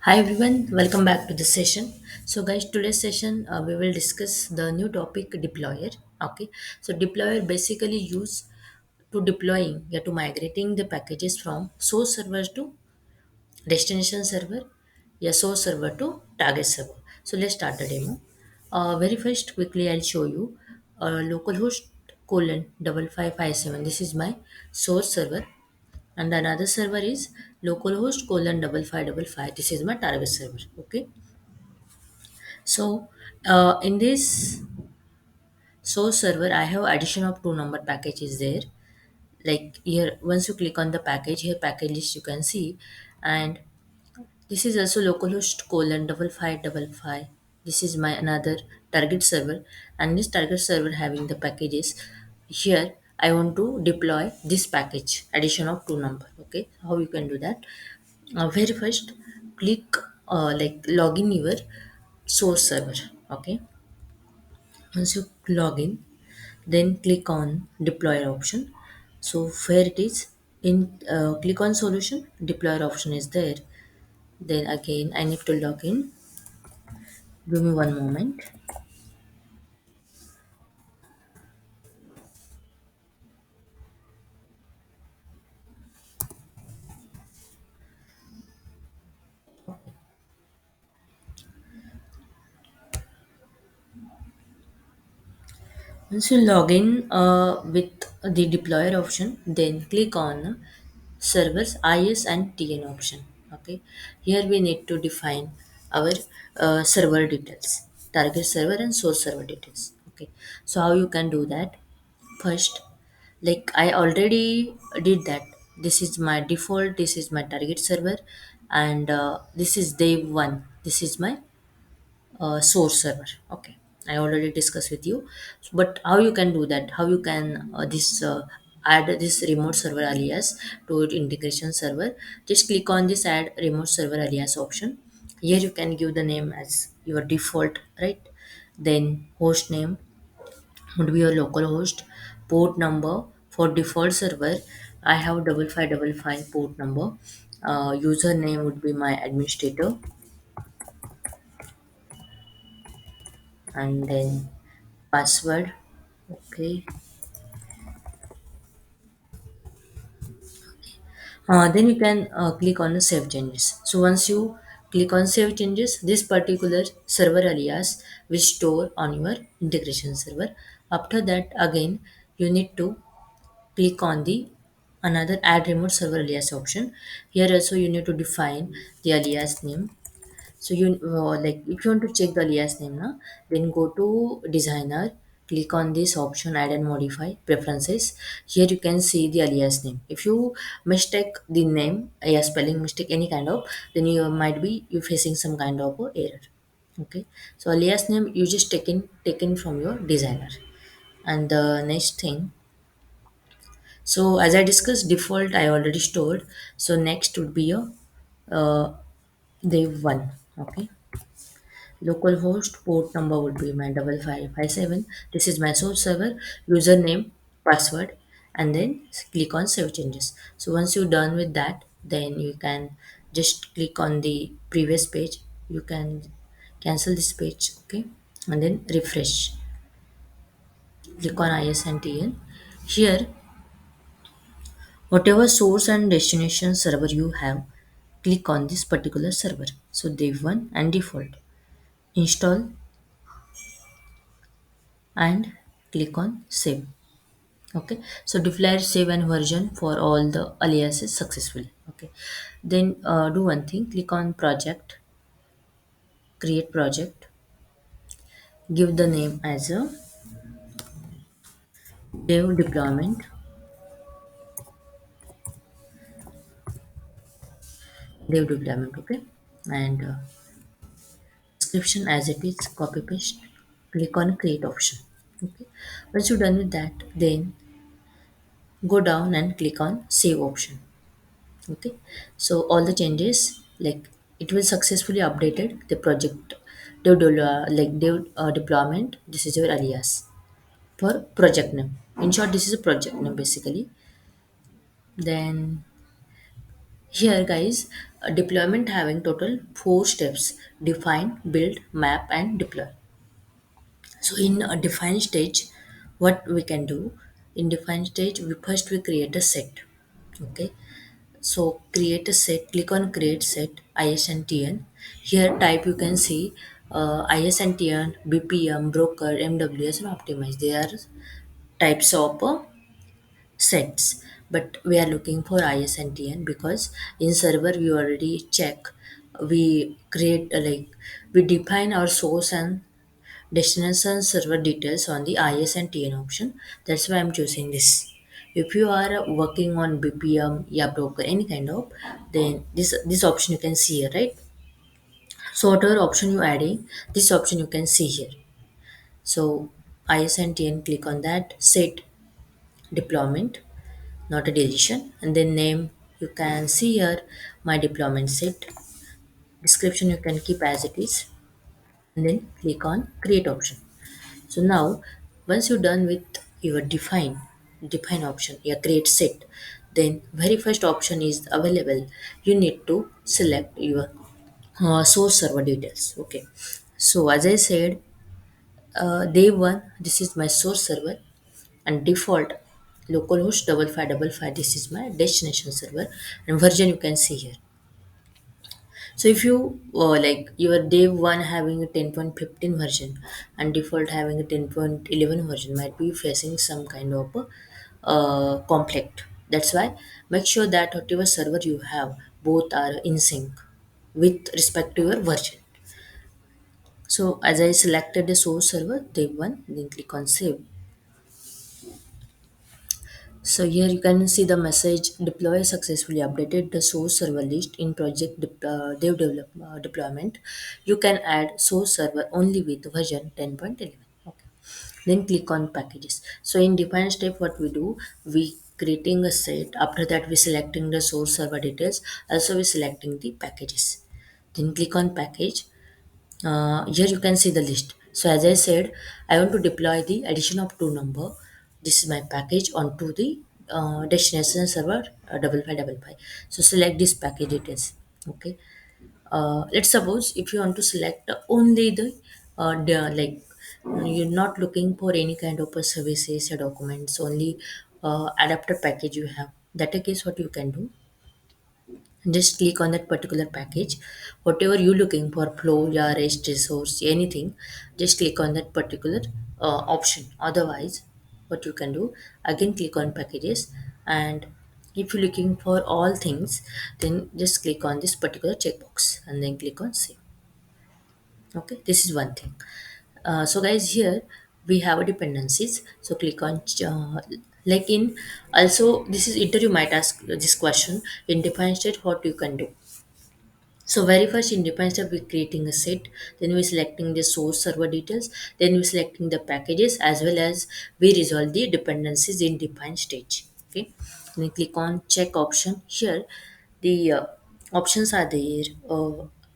Hi everyone, welcome back to the session. So guys, today's session we will discuss the new topic deployer. Okay, so deployer basically used to deploying to migrating the packages from source server to destination server, source server to target server. So let's start the demo. Very first, quickly I'll show you localhost colon 5557. This is my source server, and another server is localhost colon 5555. This is my target server. Okay, so in this source server I have addition of two number packages there. Like here, once you click on the package, here package list you can see, and this is also localhost colon 5555. This is my another target server, and this target server having the packages. Here I want to deploy this package addition of two number. Okay, how you can do that? Very first, click like log in your source server. Okay, once you log in, then click on deployer option. So where it is in click on solution, deployer option is there. Then again I need to log in. Give me one moment. Once you log in with the deployer option, then click on servers IS and TN option. Okay, here we need to define our server details, target server and source server details. Okay, so how you can do that? First, like I already did that. This is my default. This is my target server, and this is day one. This is my source server. Okay, I already discussed with you, but how you can do that, how you can this add this remote server alias to integration server. Just click on this add remote server alias option. Here you can give the name as your default, right? Then host name would be your local host. Port number for default server, I have 5555 port number. Username would be my administrator, and then password. Okay. Then you can click on the save changes. So once you click on save changes, this particular server alias will store on your integration server. After that, again, you need to click on the another add remote server alias option. Here also you need to define the alias name. So you like if you want to check the alias name now, then go to designer, click on this option add and modify preferences. Here you can see the alias name. If you mistake the name, spelling mistake any kind of, then you might be you facing some kind of error. Okay. So alias name you just taken from your designer. And the next thing, so as I discussed, default I already stored. So next would be a uh, Dev one. Okay. Localhost port number would be my 5557. This is my source server, username, password, and then click on save changes. So once you're done with that, then you can just click on the previous page. You can cancel this page, okay, and then refresh. Click on ISNTN. Here, whatever source and destination server you have, click on this particular server. So dev1 and default. Install and click on save. Okay, so declare save and version for all the aliases successfully. Okay, then do one thing, click on project, create project, give the name as a dev deployment, okay, and description as it is, copy paste, click on create option. Okay, once you're done with that, then go down and click on save option. Okay, so all the changes, like it will successfully updated the project dev deployment. This is your alias for project name. In short, this is a project name basically. Then Here, guys, deployment having total four steps: define, build, map, and deploy. So, in a define stage, what we can do in define stage, we create a set. Okay, so create a set, click on create set, ISNTN. Here, type you can see ISNTN, BPM, broker, MWS, and optimize. They are types of sets, but we are looking for ISNTN because in server we already check, we create we define our source and destination server details on the ISNTN option. That's why I'm choosing this. If you are working on BPM, yeah, broker, any kind of, then this option you can see here, right? So whatever option you adding, this option you can see here. So ISNTN, click on that, set deployment, not a decision, and then name you can see here, my deployment set. Description you can keep as it is, and then click on create option. So now once you're done with your define option, your create set, then very first option is available. You need to select your source server details. Okay, so as I said, day one, this is my source server, and default localhost 5555, this is my destination server, and version you can see here. So if you like your day one having a 10.15 version and default having a 10.11 version, might be facing some kind of conflict. That's why make sure that whatever server you have, both are in sync with respect to your version. So as I selected the source server day one, then click on save. So here you can see the message deploy successfully updated the source server list in project deployment. You can add source server only with version 10.11. Okay. Then click on packages. So in define step, what we do, we creating a set. After that, we selecting the source server details. Also, we selecting the packages. Then click on package. Here you can see the list. So as I said, I want to deploy the addition of two number. This is my package onto the destination server 5555. So select this package details. Okay. Let's suppose if you want to select only the like you're not looking for any kind of services or documents, only adapter package you have. That a case, what you can do, just click on that particular package, whatever you're looking for, flow, yeah, rest, resource, anything, just click on that particular option. Otherwise, what you can do, again click on packages, and if you're looking for all things, then just click on this particular checkbox and then click on save. Okay, this is one thing. So guys, here we have a dependencies, so click on like in, also this is interview might ask this question, in define state what you can do. So very first in define step, we're creating a set, then we're selecting the source server details, then we're selecting the packages, as well as we resolve the dependencies in define stage. Okay, then click on check option. Here the options are there,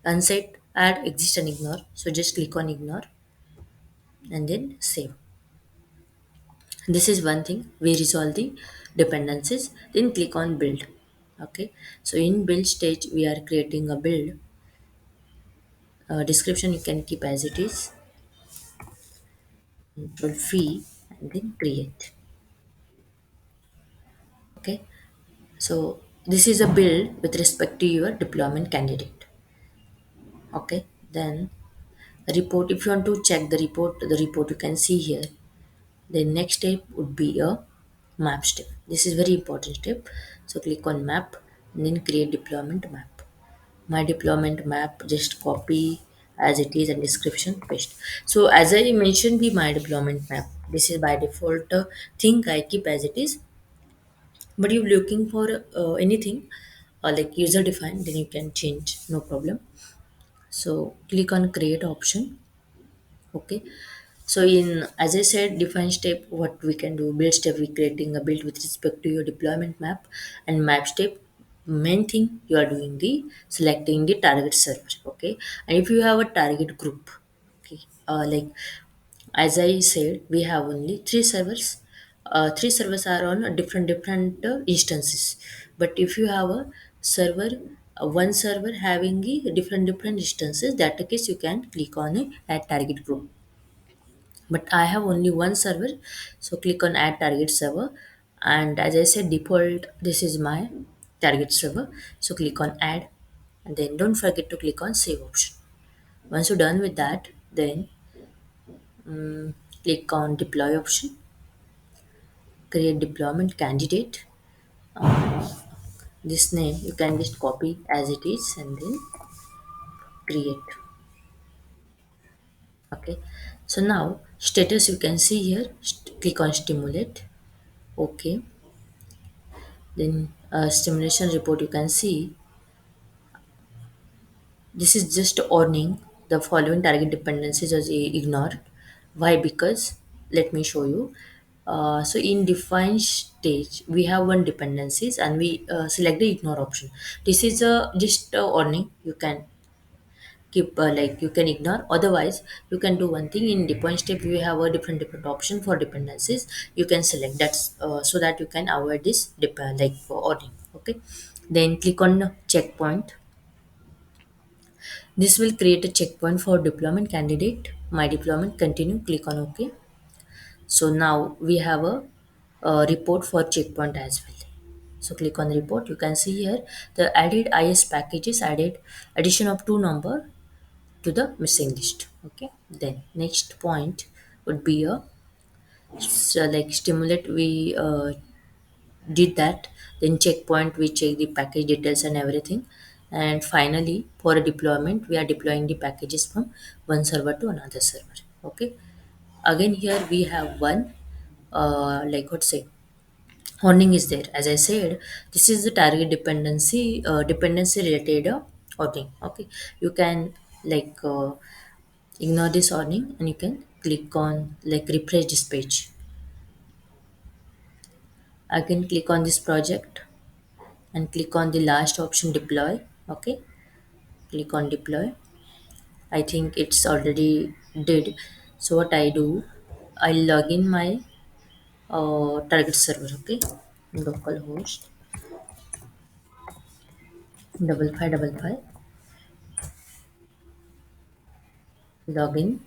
unset, add, exist, and ignore. So just click on ignore and then save. This is one thing, we resolve the dependencies, then click on build. Okay, so in build stage we are creating a build. Description you can keep as it is, control fee, and then create. Okay, so this is a build with respect to your deployment candidate. Okay, then report, if you want to check the report you can see here. The next step would be a map step. This is very important step. So click on map and then create deployment map. My deployment map, just copy as it is and description paste. So as I mentioned, the my deployment map, this is by default thing I keep as it is, but you're looking for anything like user defined, then you can change, no problem. So click on create option. Okay, so in, as I said, define step, what we can do, build step, we creating a build with respect to your deployment map, and map step, main thing you are doing the selecting the target server. Okay, and if you have a target group, okay, like as I said, we have only three servers. Three servers are on different instances. But if you have a server, one server having a different instances. That case you can click on a add target group, but I have only one server, so click on add target server. And as I said, default, this is my target server, so click on add, and then don't forget to click on save option. Once you're done with that, then click on deploy option, create deployment candidate. This name you can just copy as it is and then create. Okay, so now status you can see here, click on stimulate. Okay, then stimulation report you can see. This is just warning the following target dependencies are ignored. Why? Because let me show you. So in defined stage, we have one dependencies and we select the ignore option. This is a just a warning. You can keep like you can ignore. Otherwise, you can do one thing. In defined step, we have a different option for dependencies. You can select that so that you can avoid this like warning. Okay. Then click on checkpoint. This will create a checkpoint for deployment candidate. My deployment continue, click on OK. So now we have a report for checkpoint as well. So click on report. You can see here the added IS packages added addition of two number to the missing list. Okay. Then next point would be a so like stimulate. We did that. Then checkpoint, we check the package details and everything. And finally, for a deployment, we are deploying the packages from one server to another server. Okay. Again, here we have one like what say warning is there. As I said, this is the target dependency related warning. Okay, you can like ignore this warning and you can click on like refresh this page. Again, click on this project and click on the last option deploy. Okay, click on deploy. I think it's already did. So what I do, I log in my target server. Okay, localhost 5555, login,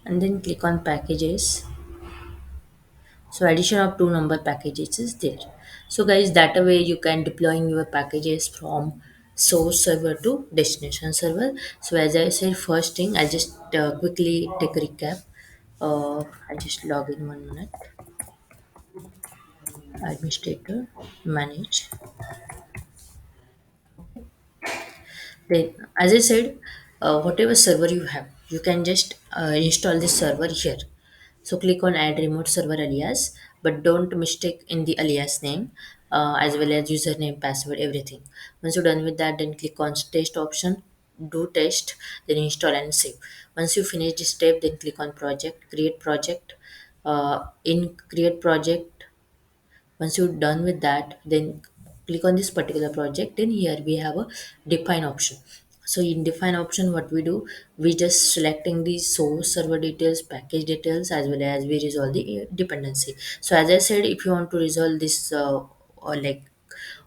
and then click on packages. So addition of two number packages is there. So guys, that way you can deploying your packages from source server to destination server. So as I said, first thing I'll just quickly take a recap. I just log in 1 minute. Administrator, manage. Then, as I said, whatever server you have, you can just install this server here. So click on add remote server alias, but don't mistake in the alias name as well as username, password, everything. Once you're done with that, then click on test option, do test, then install and save. Once you finish this step, then click on project, create project. In create project, once you're done with that, then click on this particular project. Then here we have a define option. So in define option, what we do, we just selecting the source server details, package details, as well as we resolve the dependency. So as I said, if you want to resolve this or like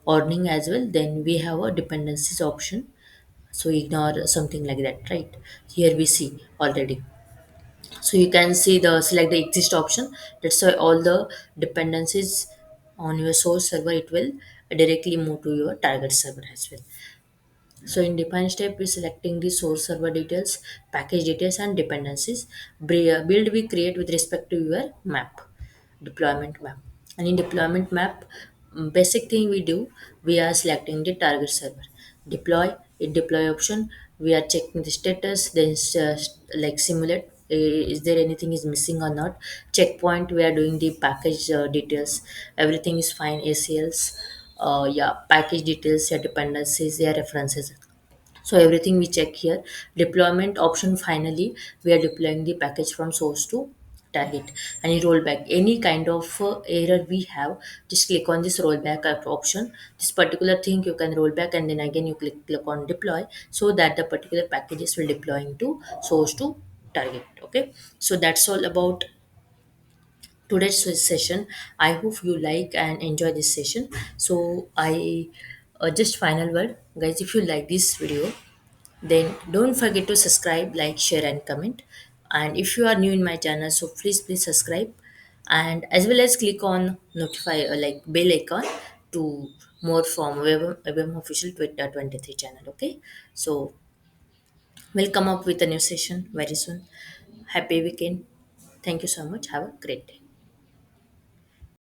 ordering as well, then we have a dependencies option. So ignore something like that, right? Here we see already. So you can see the select the exist option. That's why all the dependencies on your source server, it will directly move to your target server as well. So in define step, we selecting the source server details, package details, and dependencies. Build we create with respect to your map, deployment map. And in deployment map, basic thing we do, we are selecting the target server. Deploy, in deploy option, we are checking the status, then like simulate. Is there anything is missing or not? Checkpoint, we are doing the package details. Everything is fine. ACLs, yeah, package details, yeah, dependencies, yeah, references. So everything we check here. Deployment option, finally we are deploying the package from source to target. And you roll back any kind of error we have, just click on this rollback option. This particular thing you can roll back, and then again you click on deploy, so that the particular packages will deploy into source to target. Okay, so that's all about today's session. I hope you like and enjoy this session. So I just final word, guys. If you like this video, then don't forget to subscribe, like, share, and comment. And if you are new in my channel, so please subscribe, and as well as click on notify like bell icon to more from Web official Twitter 23 channel. Okay, so we'll come up with a new session very soon. Happy weekend. Thank you so much. Have a great day.